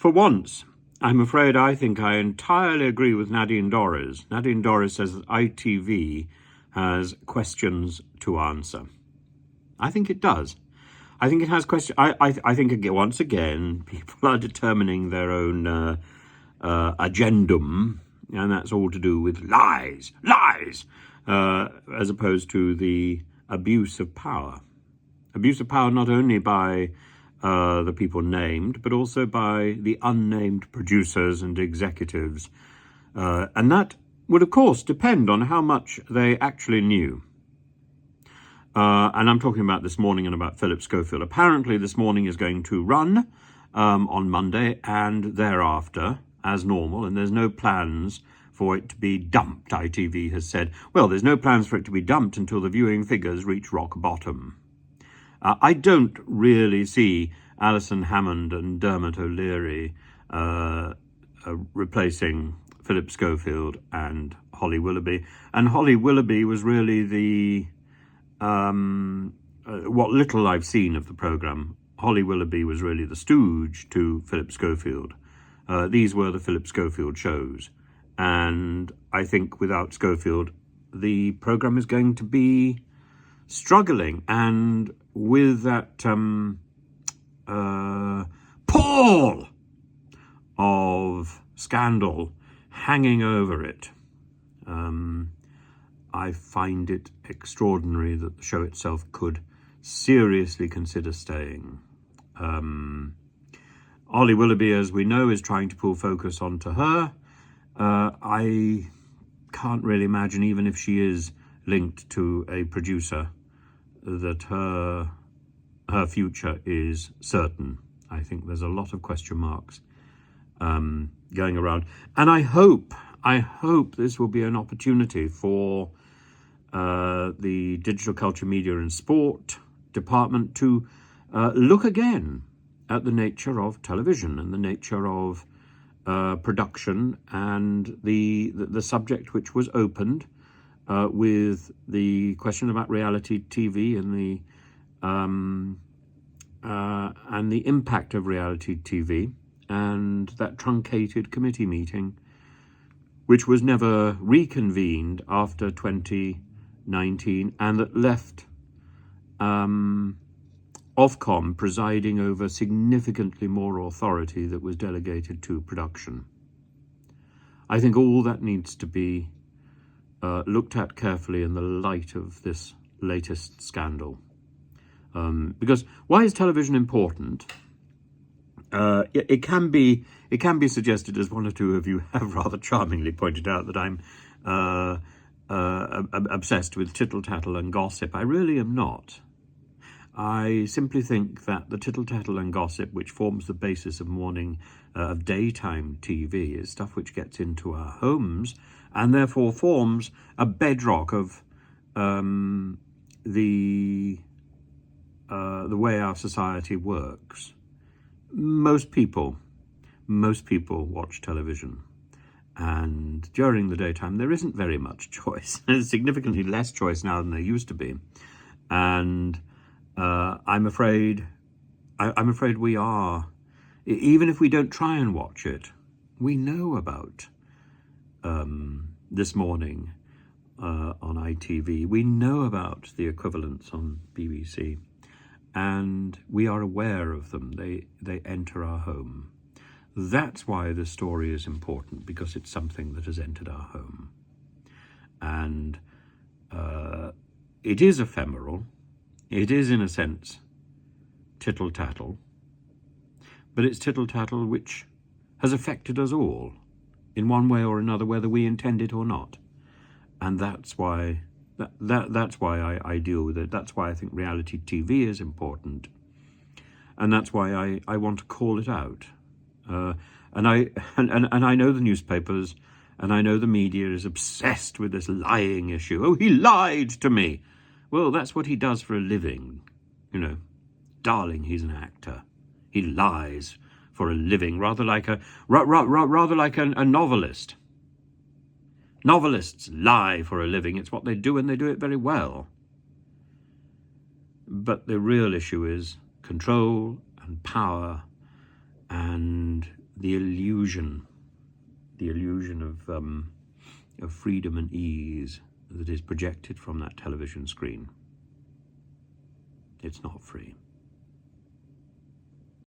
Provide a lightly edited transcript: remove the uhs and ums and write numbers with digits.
For once, I'm afraid I think I entirely agree with Nadine Dorries. Nadine Dorries says that ITV has questions to answer. I think it does. I think it has questions. I think, once again, people are determining their own agendum, and that's all to do with lies, as opposed to the abuse of power. Abuse of power not only by the people named, but also by the unnamed producers and executives. And that would, of course, depend on how much they actually knew. And I'm talking about This Morning and about Philip Schofield. Apparently, This Morning is going to run on Monday and thereafter as normal, and there's no plans for it to be dumped. ITV has said, well, there's no plans for it to be dumped until the viewing figures reach rock bottom. I don't really see Alison Hammond and Dermot O'Leary replacing Philip Schofield and Holly Willoughby. And Holly Willoughby was really the, what little I've seen of the programme, Holly Willoughby was really the stooge to Philip Schofield. These were the Philip Schofield shows. And I think without Schofield, the programme is going to be struggling. And with that pall of scandal hanging over it, I find it extraordinary that the show itself could seriously consider staying. Holly Willoughby, as we know, is trying to pull focus onto her. I can't really imagine, even if she is linked to a producer, that her future is certain. I think there's a lot of question marks going around. And I hope this will be an opportunity for the Digital Culture, Media and Sport department to look again at the nature of television and the nature of production, and the subject which was opened with the question about reality TV and the impact of reality TV, and that truncated committee meeting, which was never reconvened after 2019, and that left Ofcom presiding over significantly more authority that was delegated to production. I think all that needs to be looked at carefully in the light of this latest scandal. Because why is television important? It can be suggested, as one or two of you have rather charmingly pointed out, that I'm obsessed with tittle-tattle and gossip. I really am not. I simply think that the tittle-tattle and gossip, which forms the basis of daytime TV, is stuff which gets into our homes and therefore forms a bedrock of the way our society works. Most people watch television, and during the daytime there isn't very much choice. There's significantly less choice now than there used to be, and I'm afraid we are, even if we don't try and watch it, we know about This Morning on ITV. We know about the equivalents on BBC, and we are aware of them. They enter our home. That's why this story is important, because it's something that has entered our home. And it is ephemeral. It is, in a sense, tittle-tattle. But it's tittle-tattle which has affected us all in one way or another, whether we intend it or not. And that's why that's why I deal with it. That's why I think reality TV is important. And that's why I want to call it out. And I know the newspapers and I know the media is obsessed with this lying issue. Oh, he lied to me. Well, that's what he does for a living. You know, darling, he's an actor. He lies for a living, rather like a novelist. Novelists lie for a living. It's what they do, and they do it very well. But the real issue is control and power and the illusion of freedom and ease that is projected from that television screen. It's not free.